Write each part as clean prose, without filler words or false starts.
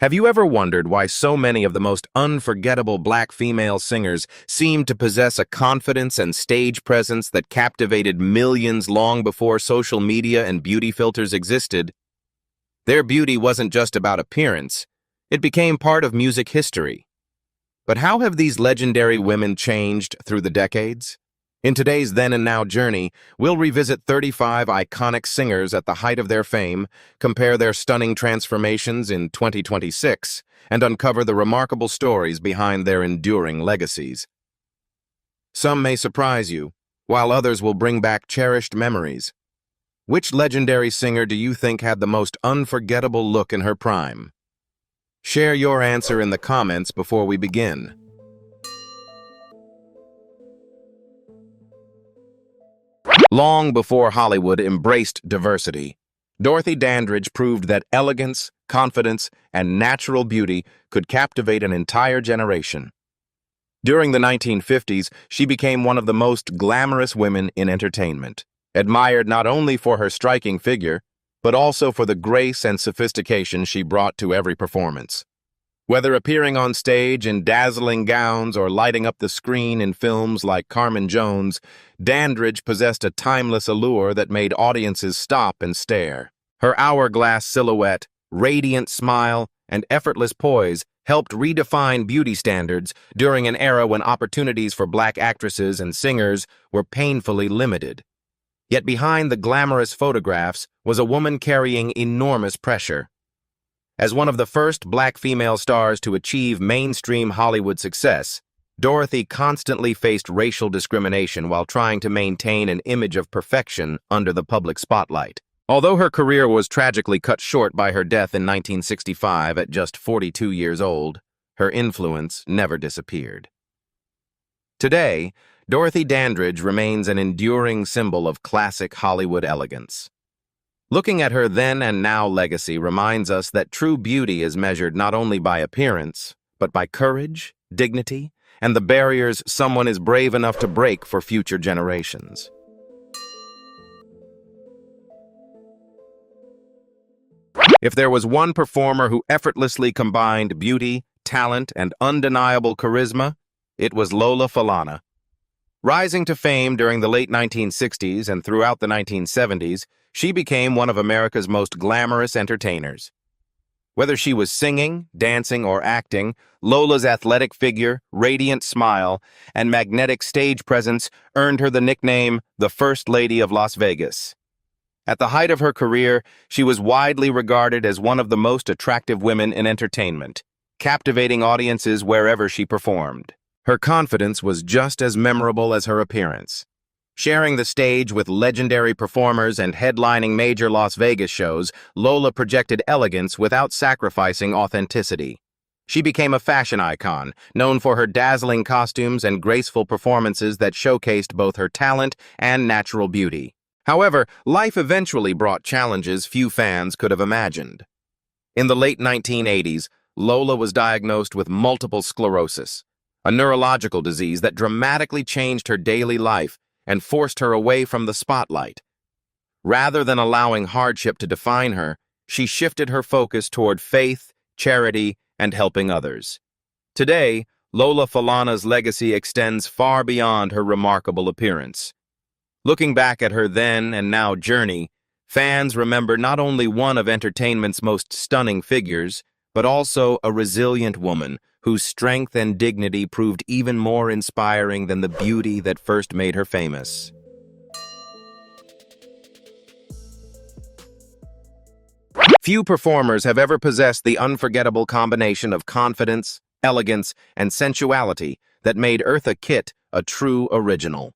Have you ever wondered why so many of the most unforgettable black female singers seem to possess a confidence and stage presence that captivated millions long before social media and beauty filters existed? Their beauty wasn't just about appearance, it became part of music history. But how have these legendary women changed through the decades? In today's Then and Now journey, we'll revisit 35 iconic singers at the height of their fame, compare their stunning transformations in 2026, and uncover the remarkable stories behind their enduring legacies. Some may surprise you, while others will bring back cherished memories. Which legendary singer do you think had the most unforgettable look in her prime? Share your answer in the comments before we begin. Long before Hollywood embraced diversity, Dorothy Dandridge proved that elegance, confidence, and natural beauty could captivate an entire generation. During the 1950s, she became one of the most glamorous women in entertainment, admired not only for her striking figure, but also for the grace and sophistication she brought to every performance. Whether appearing on stage in dazzling gowns or lighting up the screen in films like Carmen Jones, Dandridge possessed a timeless allure that made audiences stop and stare. Her hourglass silhouette, radiant smile, and effortless poise helped redefine beauty standards during an era when opportunities for black actresses and singers were painfully limited. Yet behind the glamorous photographs was a woman carrying enormous pressure. As one of the first black female stars to achieve mainstream Hollywood success, Dorothy constantly faced racial discrimination while trying to maintain an image of perfection under the public spotlight. Although her career was tragically cut short by her death in 1965 at just 42 years old, her influence never disappeared. Today, Dorothy Dandridge remains an enduring symbol of classic Hollywood elegance. Looking at her then and now legacy reminds us that true beauty is measured not only by appearance, but by courage, dignity, and the barriers someone is brave enough to break for future generations. If there was one performer who effortlessly combined beauty, talent, and undeniable charisma, it was Lola Falana. Rising to fame during the late 1960s and throughout the 1970s, she became one of America's most glamorous entertainers. Whether she was singing, dancing, or acting, Lola's athletic figure, radiant smile, and magnetic stage presence earned her the nickname the First Lady of Las Vegas. At the height of her career, she was widely regarded as one of the most attractive women in entertainment, captivating audiences wherever she performed. Her confidence was just as memorable as her appearance. Sharing the stage with legendary performers and headlining major Las Vegas shows, Lola projected elegance without sacrificing authenticity. She became a fashion icon, known for her dazzling costumes and graceful performances that showcased both her talent and natural beauty. However, life eventually brought challenges few fans could have imagined. In the late 1980s, Lola was diagnosed with multiple sclerosis, a neurological disease that dramatically changed her daily life and forced her away from the spotlight. Rather than allowing hardship to define her, she shifted her focus toward faith, charity, and helping others. Today, Lola Falana's legacy extends far beyond her remarkable appearance. Looking back at her then and now journey, fans remember not only one of entertainment's most stunning figures, but also a resilient woman whose strength and dignity proved even more inspiring than the beauty that first made her famous. Few performers have ever possessed the unforgettable combination of confidence, elegance, and sensuality that made Eartha Kitt a true original.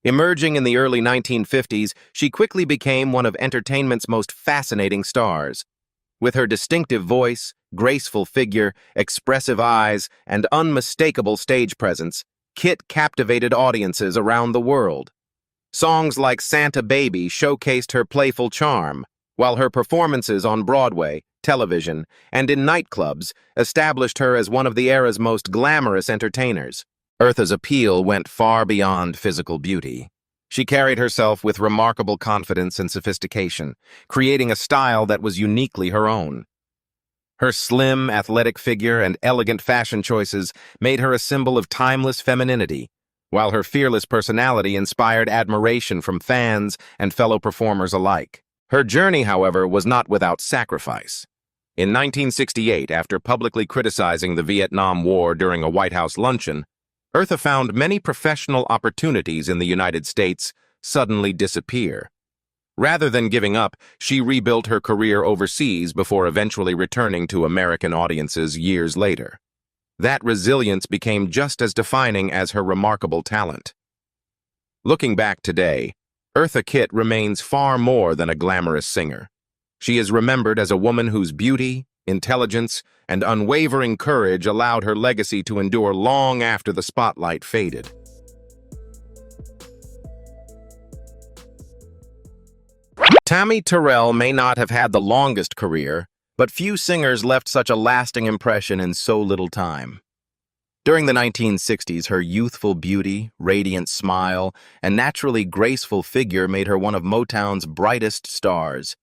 Emerging in the early 1950s, she quickly became one of entertainment's most fascinating stars. With her distinctive voice, graceful figure, expressive eyes, and unmistakable stage presence, Kitt captivated audiences around the world. Songs like Santa Baby showcased her playful charm, while her performances on Broadway, television, and in nightclubs established her as one of the era's most glamorous entertainers. Eartha's appeal went far beyond physical beauty. She carried herself with remarkable confidence and sophistication, creating a style that was uniquely her own. Her slim, athletic figure and elegant fashion choices made her a symbol of timeless femininity, while her fearless personality inspired admiration from fans and fellow performers alike. Her journey, however, was not without sacrifice. In 1968, after publicly criticizing the Vietnam War during a White House luncheon, Eartha found many professional opportunities in the United States suddenly disappear. Rather than giving up, she rebuilt her career overseas before eventually returning to American audiences years later. That resilience became just as defining as her remarkable talent. Looking back today, Eartha Kitt remains far more than a glamorous singer. She is remembered as a woman whose beauty, intelligence, and unwavering courage allowed her legacy to endure long after the spotlight faded. Tammy Terrell may not have had the longest career, but few singers left such a lasting impression in so little time. During the 1960s, her youthful beauty, radiant smile, and naturally graceful figure made her one of Motown's brightest stars.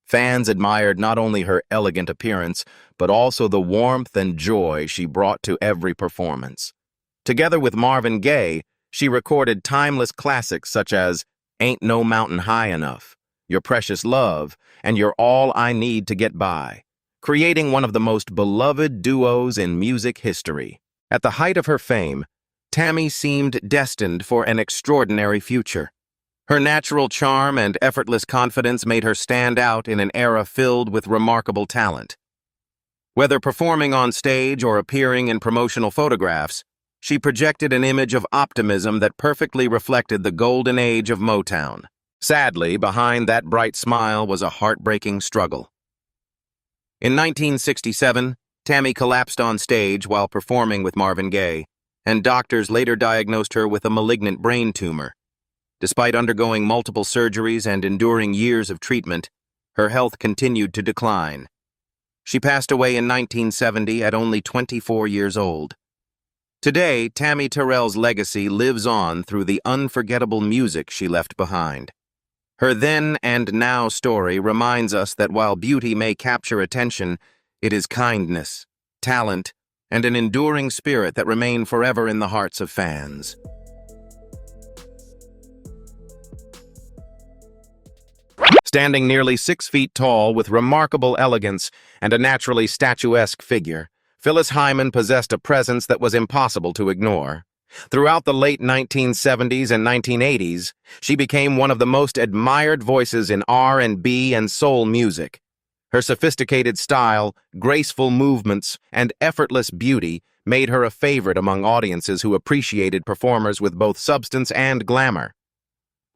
Fans admired not only her elegant appearance, but also the warmth and joy she brought to every performance. Together with Marvin Gaye, she recorded timeless classics such as Ain't No Mountain High Enough, Your Precious Love, and You're All I Need to Get By, creating one of the most beloved duos in music history. At the height of her fame, Tammy seemed destined for an extraordinary future. Her natural charm and effortless confidence made her stand out in an era filled with remarkable talent. Whether performing on stage or appearing in promotional photographs, she projected an image of optimism that perfectly reflected the golden age of Motown. Sadly, behind that bright smile was a heartbreaking struggle. In 1967, Tammy collapsed on stage while performing with Marvin Gaye, and doctors later diagnosed her with a malignant brain tumor. Despite undergoing multiple surgeries and enduring years of treatment, her health continued to decline. She passed away in 1970 at only 24 years old. Today, Tammy Terrell's legacy lives on through the unforgettable music she left behind. Her then and now story reminds us that while beauty may capture attention, it is kindness, talent, and an enduring spirit that remain forever in the hearts of fans. Standing nearly 6 feet tall with remarkable elegance and a naturally statuesque figure, Phyllis Hyman possessed a presence that was impossible to ignore. Throughout the late 1970s and 1980s, she became one of the most admired voices in R&B and soul music. Her sophisticated style, graceful movements, and effortless beauty made her a favorite among audiences who appreciated performers with both substance and glamour.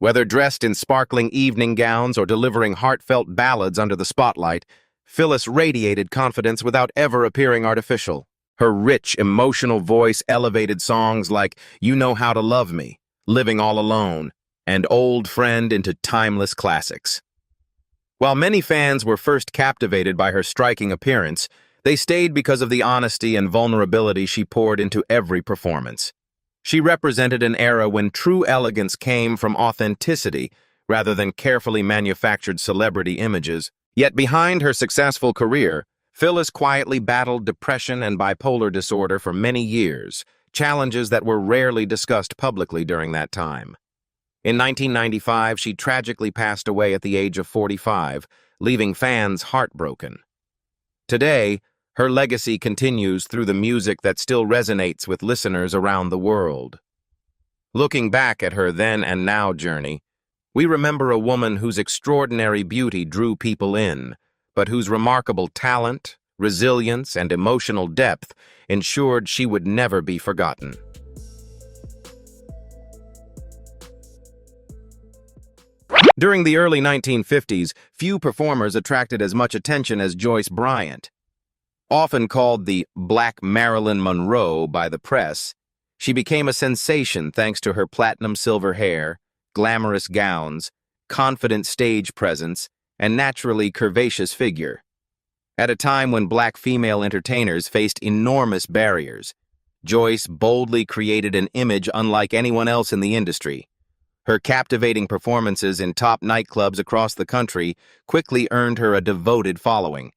Whether dressed in sparkling evening gowns or delivering heartfelt ballads under the spotlight, Phyllis radiated confidence without ever appearing artificial. Her rich, emotional voice elevated songs like You Know How to Love Me, Living All Alone, and Old Friend into timeless classics. While many fans were first captivated by her striking appearance, they stayed because of the honesty and vulnerability she poured into every performance. She represented an era when true elegance came from authenticity rather than carefully manufactured celebrity images. Yet behind her successful career, Phyllis quietly battled depression and bipolar disorder for many years, challenges that were rarely discussed publicly during that time. In 1995, she tragically passed away at the age of 45, leaving fans heartbroken. Today, her legacy continues through the music that still resonates with listeners around the world. Looking back at her then and now journey, we remember a woman whose extraordinary beauty drew people in, but whose remarkable talent, resilience, and emotional depth ensured she would never be forgotten. During the early 1950s, few performers attracted as much attention as Joyce Bryant. Often called the Black Marilyn Monroe by the press, she became a sensation thanks to her platinum-silver hair, glamorous gowns, confident stage presence, and naturally curvaceous figure. At a time when black female entertainers faced enormous barriers, Joyce boldly created an image unlike anyone else in the industry. Her captivating performances in top nightclubs across the country quickly earned her a devoted following.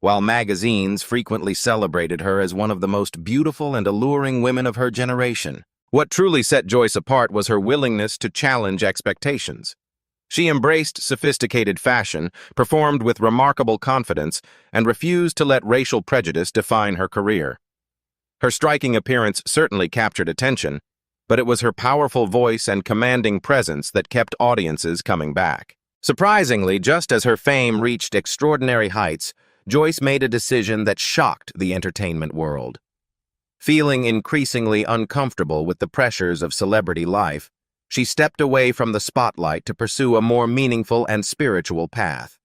while magazines frequently celebrated her as one of the most beautiful and alluring women of her generation. What truly set Joyce apart was her willingness to challenge expectations. She embraced sophisticated fashion, performed with remarkable confidence, and refused to let racial prejudice define her career. Her striking appearance certainly captured attention, but it was her powerful voice and commanding presence that kept audiences coming back. Surprisingly, just as her fame reached extraordinary heights, Joyce made a decision that shocked the entertainment world. Feeling increasingly uncomfortable with the pressures of celebrity life, she stepped away from the spotlight to pursue a more meaningful and spiritual path.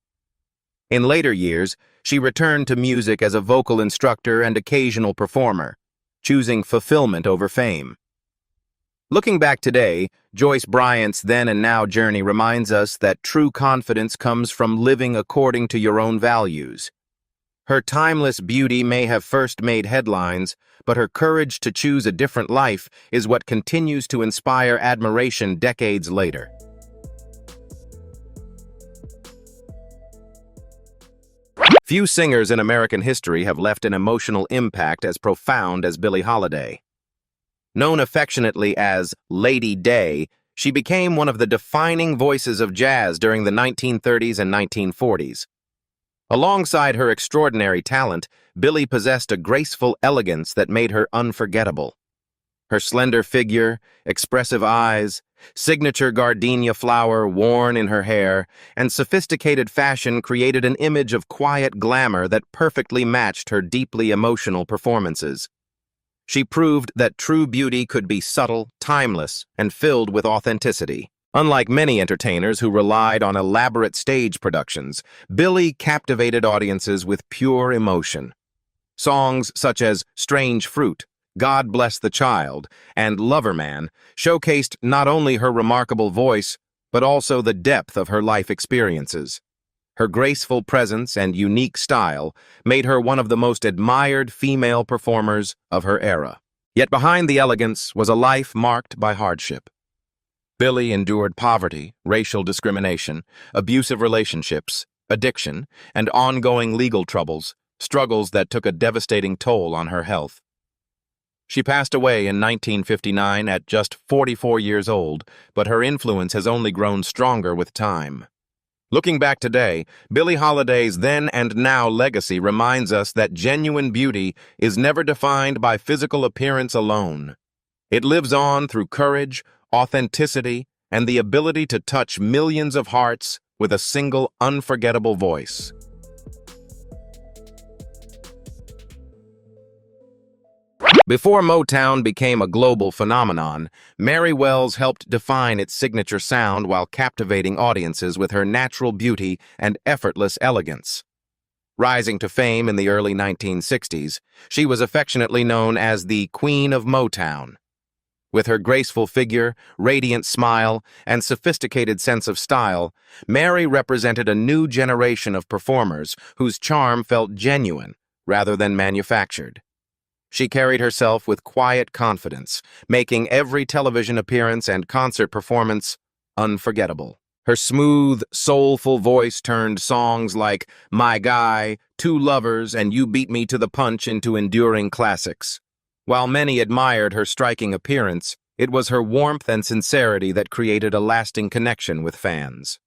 In later years, she returned to music as a vocal instructor and occasional performer, choosing fulfillment over fame. Looking back today, Joyce Bryant's then and now journey reminds us that true confidence comes from living according to your own values. Her timeless beauty may have first made headlines, but her courage to choose a different life is what continues to inspire admiration decades later. Few singers in American history have left an emotional impact as profound as Billie Holiday. Known affectionately as Lady Day, she became one of the defining voices of jazz during the 1930s and 1940s. Alongside her extraordinary talent, Billie possessed a graceful elegance that made her unforgettable. Her slender figure, expressive eyes, signature gardenia flower worn in her hair, and sophisticated fashion created an image of quiet glamour that perfectly matched her deeply emotional performances. She proved that true beauty could be subtle, timeless, and filled with authenticity. Unlike many entertainers who relied on elaborate stage productions, Billie captivated audiences with pure emotion. Songs such as Strange Fruit, God Bless the Child, and Lover Man showcased not only her remarkable voice, but also the depth of her life experiences. Her graceful presence and unique style made her one of the most admired female performers of her era. Yet behind the elegance was a life marked by hardship. Billie endured poverty, racial discrimination, abusive relationships, addiction, and ongoing legal troubles, struggles that took a devastating toll on her health. She passed away in 1959 at just 44 years old, but her influence has only grown stronger with time. Looking back today, Billie Holiday's then and now legacy reminds us that genuine beauty is never defined by physical appearance alone. It lives on through courage, authenticity, and the ability to touch millions of hearts with a single unforgettable voice. Before Motown became a global phenomenon, Mary Wells helped define its signature sound while captivating audiences with her natural beauty and effortless elegance. Rising to fame in the early 1960s, she was affectionately known as the Queen of Motown. With her graceful figure, radiant smile, and sophisticated sense of style, Mary represented a new generation of performers whose charm felt genuine rather than manufactured. She carried herself with quiet confidence, making every television appearance and concert performance unforgettable. Her smooth, soulful voice turned songs like My Guy, Two Lovers, and You Beat Me to the Punch into enduring classics. While many admired her striking appearance, it was her warmth and sincerity that created a lasting connection with fans.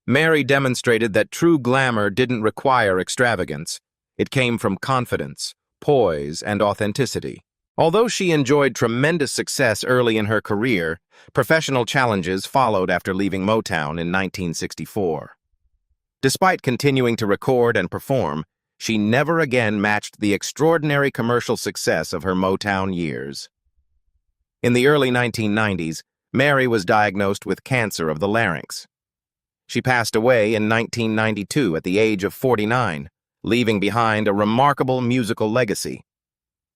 Mary demonstrated that true glamour didn't require extravagance. It came from confidence, poise, and authenticity. Although she enjoyed tremendous success early in her career, professional challenges followed after leaving Motown in 1964. Despite continuing to record and perform, she never again matched the extraordinary commercial success of her Motown years. In the early 1990s, Mary was diagnosed with cancer of the larynx. She passed away in 1992 at the age of 49, leaving behind a remarkable musical legacy.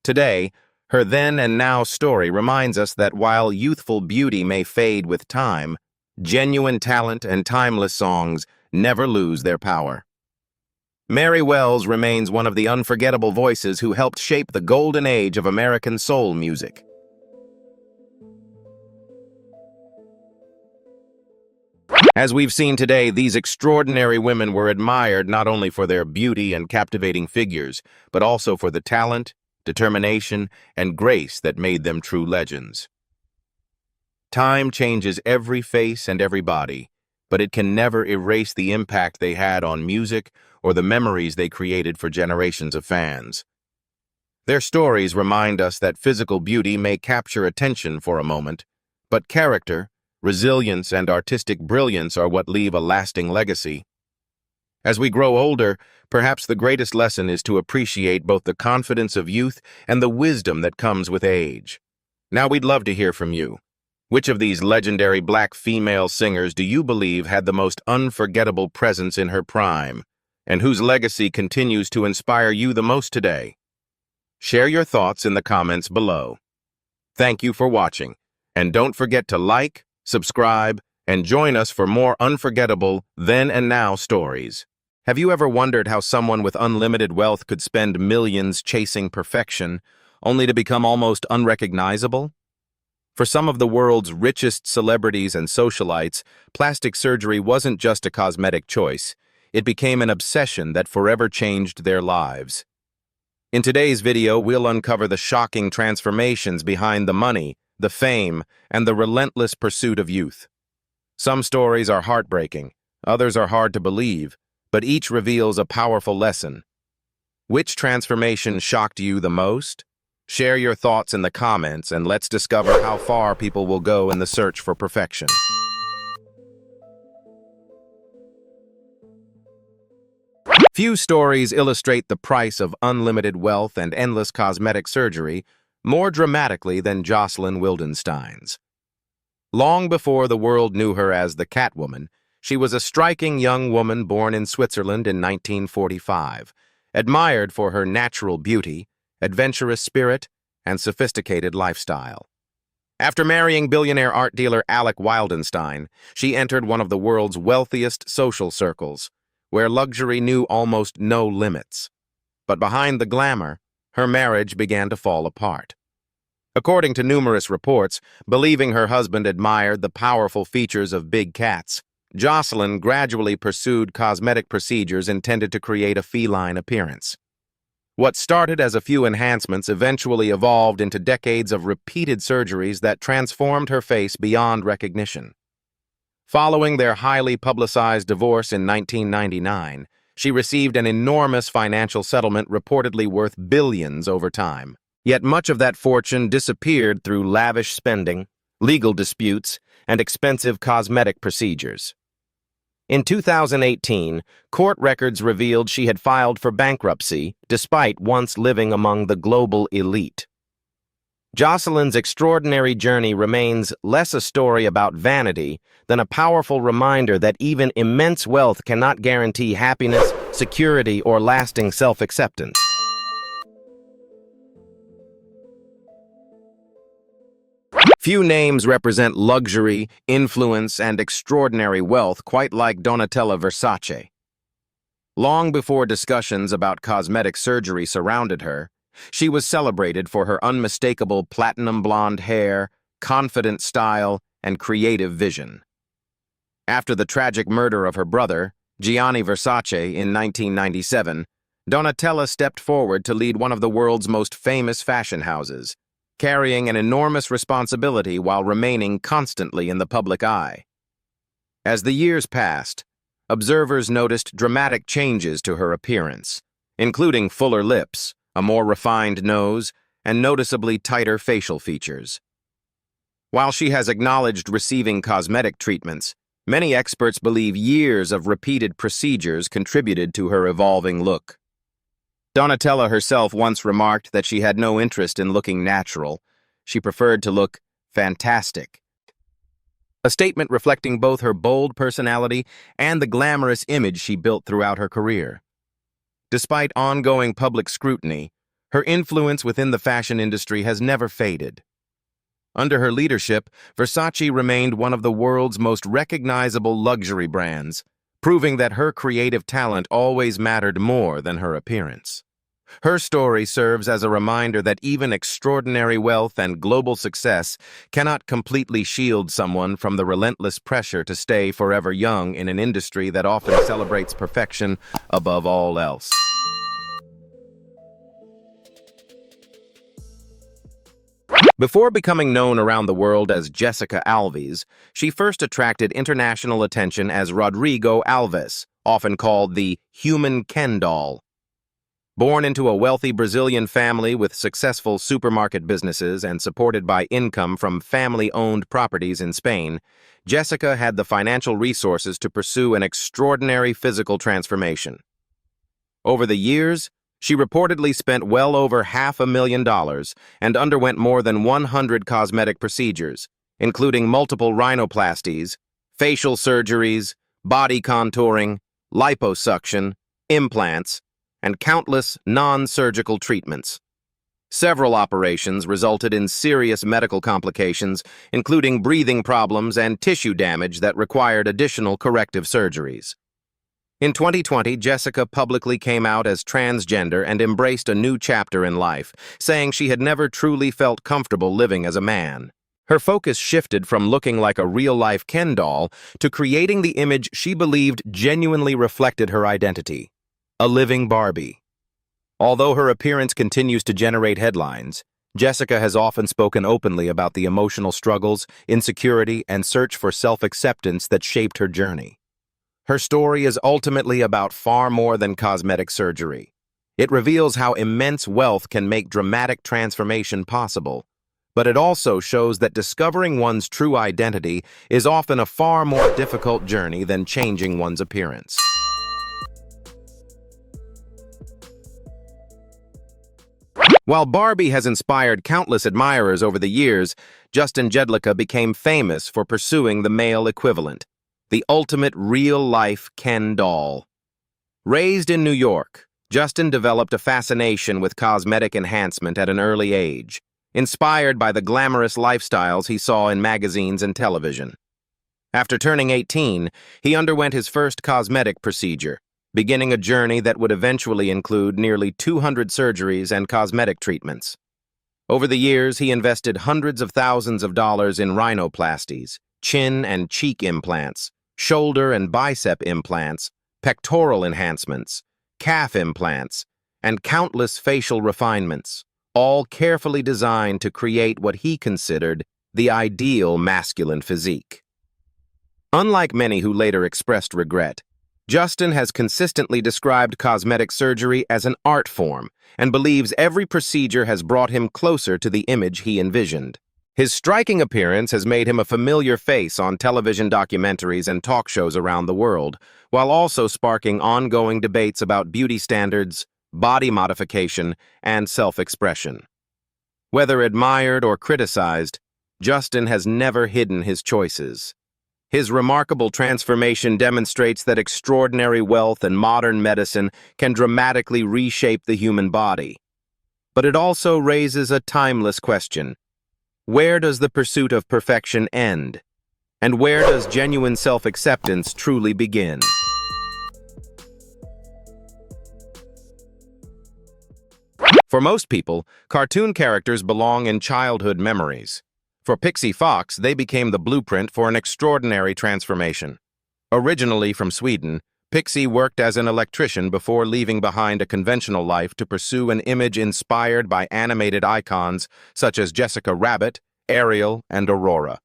Today, her then and now story reminds us that while youthful beauty may fade with time, genuine talent and timeless songs never lose their power. Mary Wells remains one of the unforgettable voices who helped shape the golden age of American soul music. As we've seen today, these extraordinary women were admired not only for their beauty and captivating figures, but also for the talent, determination, and grace that made them true legends. Time changes every face and every body, but it can never erase the impact they had on music or the memories they created for generations of fans. Their stories remind us that physical beauty may capture attention for a moment, but character, resilience, and artistic brilliance are what leave a lasting legacy. As we grow older, perhaps the greatest lesson is to appreciate both the confidence of youth and the wisdom that comes with age. Now we'd love to hear from you. Which of these legendary black female singers do you believe had the most unforgettable presence in her prime, and whose legacy continues to inspire you the most today? Share your thoughts in the comments below. Thank you for watching, and don't forget to like, subscribe, and join us for more unforgettable then and now stories. Have you ever wondered how someone with unlimited wealth could spend millions chasing perfection, only to become almost unrecognizable? For some of the world's richest celebrities and socialites, plastic surgery wasn't just a cosmetic choice. It became an obsession that forever changed their lives. In today's video, we'll uncover the shocking transformations behind the money, the fame, and the relentless pursuit of youth. Some stories are heartbreaking, others are hard to believe, but each reveals a powerful lesson. Which transformation shocked you the most? Share your thoughts in the comments, and let's discover how far people will go in the search for perfection. Few stories illustrate the price of unlimited wealth and endless cosmetic surgery more dramatically than Jocelyn Wildenstein's. Long before the world knew her as the Catwoman, she was a striking young woman born in Switzerland in 1945, admired for her natural beauty, adventurous spirit, and sophisticated lifestyle. After marrying billionaire art dealer Alec Wildenstein, she entered one of the world's wealthiest social circles, where luxury knew almost no limits. But behind the glamour, her marriage began to fall apart. According to numerous reports, believing her husband admired the powerful features of big cats, Jocelyn gradually pursued cosmetic procedures intended to create a feline appearance. What started as a few enhancements eventually evolved into decades of repeated surgeries that transformed her face beyond recognition. Following their highly publicized divorce in 1999, she received an enormous financial settlement reportedly worth billions over time. Yet much of that fortune disappeared through lavish spending, legal disputes, and expensive cosmetic procedures. In 2018, court records revealed she had filed for bankruptcy despite once living among the global elite. Jocelyn's extraordinary journey remains less a story about vanity than a powerful reminder that even immense wealth cannot guarantee happiness, security, or lasting self-acceptance. Few names represent luxury, influence, and extraordinary wealth quite like Donatella Versace. Long before discussions about cosmetic surgery surrounded her, she was celebrated for her unmistakable platinum blonde hair, confident style, and creative vision. After the tragic murder of her brother, Gianni Versace, in 1997, Donatella stepped forward to lead one of the world's most famous fashion houses, carrying an enormous responsibility while remaining constantly in the public eye. As the years passed, observers noticed dramatic changes to her appearance, including fuller lips, a more refined nose, and noticeably tighter facial features. While she has acknowledged receiving cosmetic treatments, many experts believe years of repeated procedures contributed to her evolving look. Donatella herself once remarked that she had no interest in looking natural. She preferred to look fantastic. A statement reflecting both her bold personality and the glamorous image she built throughout her career. Despite ongoing public scrutiny, her influence within the fashion industry has never faded. Under her leadership, Versace remained one of the world's most recognizable luxury brands, proving that her creative talent always mattered more than her appearance. Her story serves as a reminder that even extraordinary wealth and global success cannot completely shield someone from the relentless pressure to stay forever young in an industry that often celebrates perfection above all else. Before becoming known around the world as Jessica Alves, she first attracted international attention as Rodrigo Alves, often called the human Ken doll. Born into a wealthy Brazilian family with successful supermarket businesses and supported by income from family-owned properties in Spain, Jessica had the financial resources to pursue an extraordinary physical transformation. Over the years, she reportedly spent well over $500,000 and underwent more than 100 cosmetic procedures, including multiple rhinoplasties, facial surgeries, body contouring, liposuction, implants, and countless non-surgical treatments. Several operations resulted in serious medical complications, including breathing problems and tissue damage that required additional corrective surgeries. In 2020, Jessica publicly came out as transgender and embraced a new chapter in life, saying she had never truly felt comfortable living as a man. Her focus shifted from looking like a real-life Ken doll to creating the image she believed genuinely reflected her identity: a living Barbie. Although her appearance continues to generate headlines, Jessica has often spoken openly about the emotional struggles, insecurity, and search for self-acceptance that shaped her journey. Her story is ultimately about far more than cosmetic surgery. It reveals how immense wealth can make dramatic transformation possible, but it also shows that discovering one's true identity is often a far more difficult journey than changing one's appearance. While Barbie has inspired countless admirers over the years, Justin Jedlicka became famous for pursuing the male equivalent: the ultimate real-life Ken doll. Raised in New York, Justin developed a fascination with cosmetic enhancement at an early age, inspired by the glamorous lifestyles he saw in magazines and television. After turning 18, he underwent his first cosmetic procedure, beginning a journey that would eventually include nearly 200 surgeries and cosmetic treatments. Over the years, he invested hundreds of thousands of dollars in rhinoplasties, chin and cheek implants, shoulder and bicep implants, pectoral enhancements, calf implants, and countless facial refinements, all carefully designed to create what he considered the ideal masculine physique. Unlike many who later expressed regret, Justin has consistently described cosmetic surgery as an art form and believes every procedure has brought him closer to the image he envisioned. His striking appearance has made him a familiar face on television documentaries and talk shows around the world, while also sparking ongoing debates about beauty standards, body modification, and self-expression. Whether admired or criticized, Justin has never hidden his choices. His remarkable transformation demonstrates that extraordinary wealth and modern medicine can dramatically reshape the human body. But it also raises a timeless question: where does the pursuit of perfection end? And where does genuine self-acceptance truly begin? For most people, cartoon characters belong in childhood memories. For Pixie Fox, they became the blueprint for an extraordinary transformation. Originally from Sweden, Pixie worked as an electrician before leaving behind a conventional life to pursue an image inspired by animated icons such as Jessica Rabbit, Ariel, and Aurora.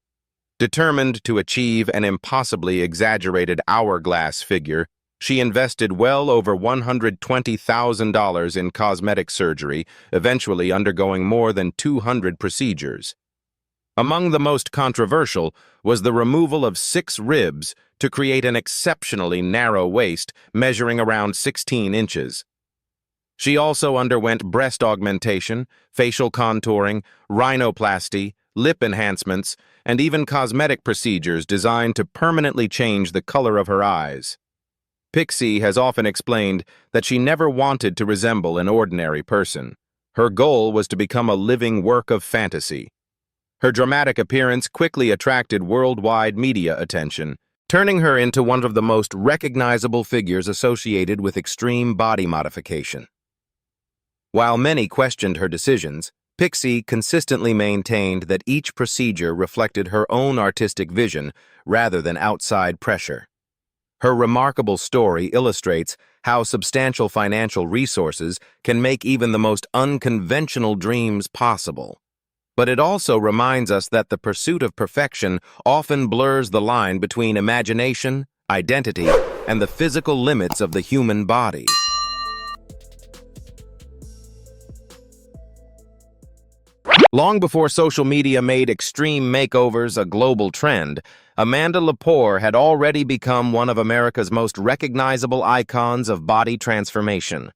Determined to achieve an impossibly exaggerated hourglass figure, she invested well over $120,000 in cosmetic surgery, eventually undergoing more than 200 procedures. Among the most controversial was the removal of 6 ribs to create an exceptionally narrow waist measuring around 16 inches. She also underwent breast augmentation, facial contouring, rhinoplasty, lip enhancements, and even cosmetic procedures designed to permanently change the color of her eyes. Pixie has often explained that she never wanted to resemble an ordinary person. Her goal was to become a living work of fantasy. Her dramatic appearance quickly attracted worldwide media attention, turning her into one of the most recognizable figures associated with extreme body modification. While many questioned her decisions, Pixie consistently maintained that each procedure reflected her own artistic vision rather than outside pressure. Her remarkable story illustrates how substantial financial resources can make even the most unconventional dreams possible. But it also reminds us that the pursuit of perfection often blurs the line between imagination, identity, and the physical limits of the human body. Long before social media made extreme makeovers a global trend, Amanda Lepore had already become one of America's most recognizable icons of body transformation.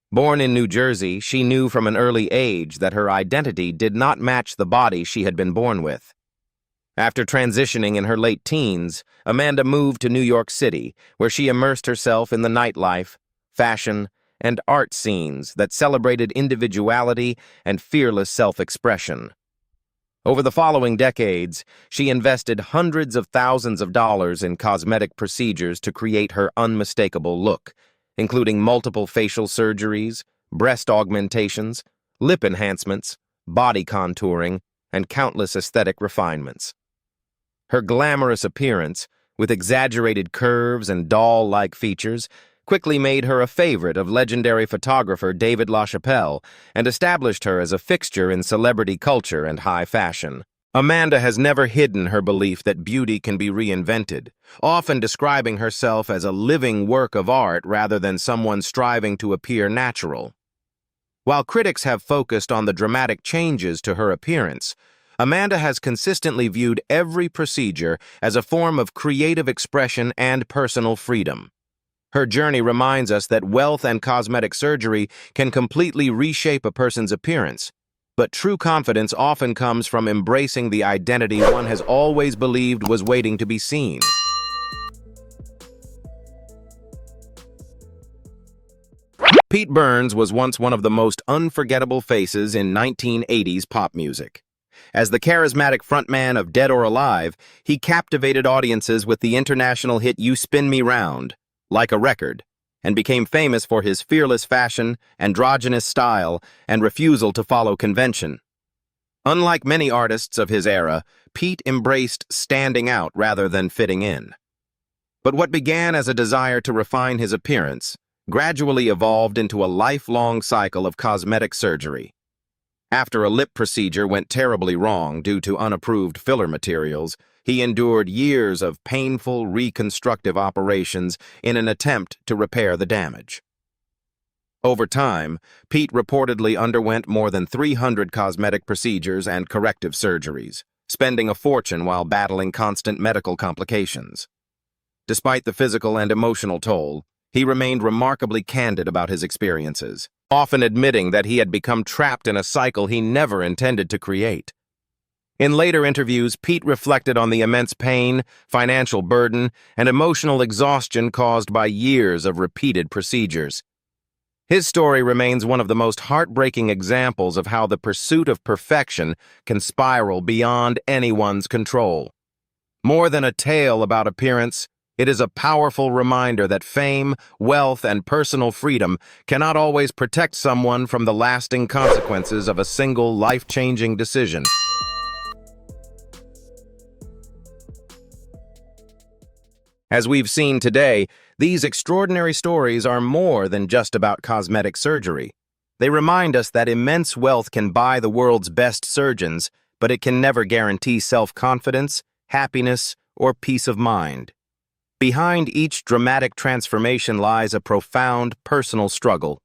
Born in New Jersey, she knew from an early age that her identity did not match the body she had been born with. After transitioning in her late teens, Amanda moved to New York City, where she immersed herself in the nightlife, fashion, and art scenes that celebrated individuality and fearless self-expression. Over the following decades, she invested hundreds of thousands of dollars in cosmetic procedures to create her unmistakable look, including multiple facial surgeries, breast augmentations, lip enhancements, body contouring, and countless aesthetic refinements. Her glamorous appearance, with exaggerated curves and doll-like features, quickly made her a favorite of legendary photographer David LaChapelle and established her as a fixture in celebrity culture and high fashion. Amanda has never hidden her belief that beauty can be reinvented, often describing herself as a living work of art rather than someone striving to appear natural. While critics have focused on the dramatic changes to her appearance, Amanda has consistently viewed every procedure as a form of creative expression and personal freedom. Her journey reminds us that wealth and cosmetic surgery can completely reshape a person's appearance, but true confidence often comes from embracing the identity one has always believed was waiting to be seen. Pete Burns was once one of the most unforgettable faces in 1980s pop music. As the charismatic frontman of Dead or Alive, he captivated audiences with the international hit You Spin Me Round, Like a Record, and became famous for his fearless fashion, androgynous style, and refusal to follow convention. Unlike many artists of his era, Pete embraced standing out rather than fitting in. But what began as a desire to refine his appearance gradually evolved into a lifelong cycle of cosmetic surgery. After a lip procedure went terribly wrong due to unapproved filler materials, he endured years of painful reconstructive operations in an attempt to repair the damage. Over time, Pete reportedly underwent more than 300 cosmetic procedures and corrective surgeries, spending a fortune while battling constant medical complications. Despite the physical and emotional toll, he remained remarkably candid about his experiences, often admitting that he had become trapped in a cycle he never intended to create. In later interviews, Pete reflected on the immense pain, financial burden, and emotional exhaustion caused by years of repeated procedures. His story remains one of the most heartbreaking examples of how the pursuit of perfection can spiral beyond anyone's control. More than a tale about appearance, it is a powerful reminder that fame, wealth, and personal freedom cannot always protect someone from the lasting consequences of a single life-changing decision. As we've seen today, these extraordinary stories are more than just about cosmetic surgery. They remind us that immense wealth can buy the world's best surgeons, but it can never guarantee self-confidence, happiness, or peace of mind. Behind each dramatic transformation lies a profound personal struggle.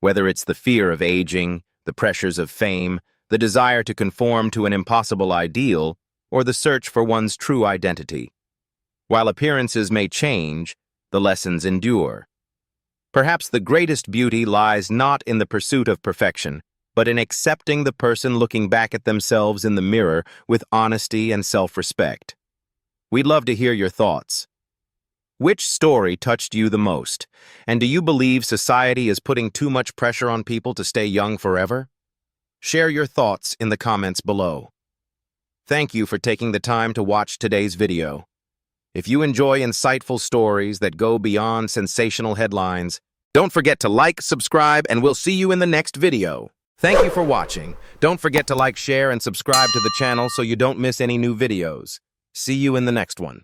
Whether it's the fear of aging, the pressures of fame, the desire to conform to an impossible ideal, or the search for one's true identity. While appearances may change, the lessons endure. Perhaps the greatest beauty lies not in the pursuit of perfection, but in accepting the person looking back at themselves in the mirror with honesty and self-respect. We'd love to hear your thoughts. Which story touched you the most? And do you believe society is putting too much pressure on people to stay young forever? Share your thoughts in the comments below. Thank you for taking the time to watch today's video. If you enjoy insightful stories that go beyond sensational headlines, Don't forget to like, subscribe, and we'll see you in the next video. Thank you for watching. Don't forget to like, share, and subscribe to the channel so you don't miss any new videos. See you in the next one.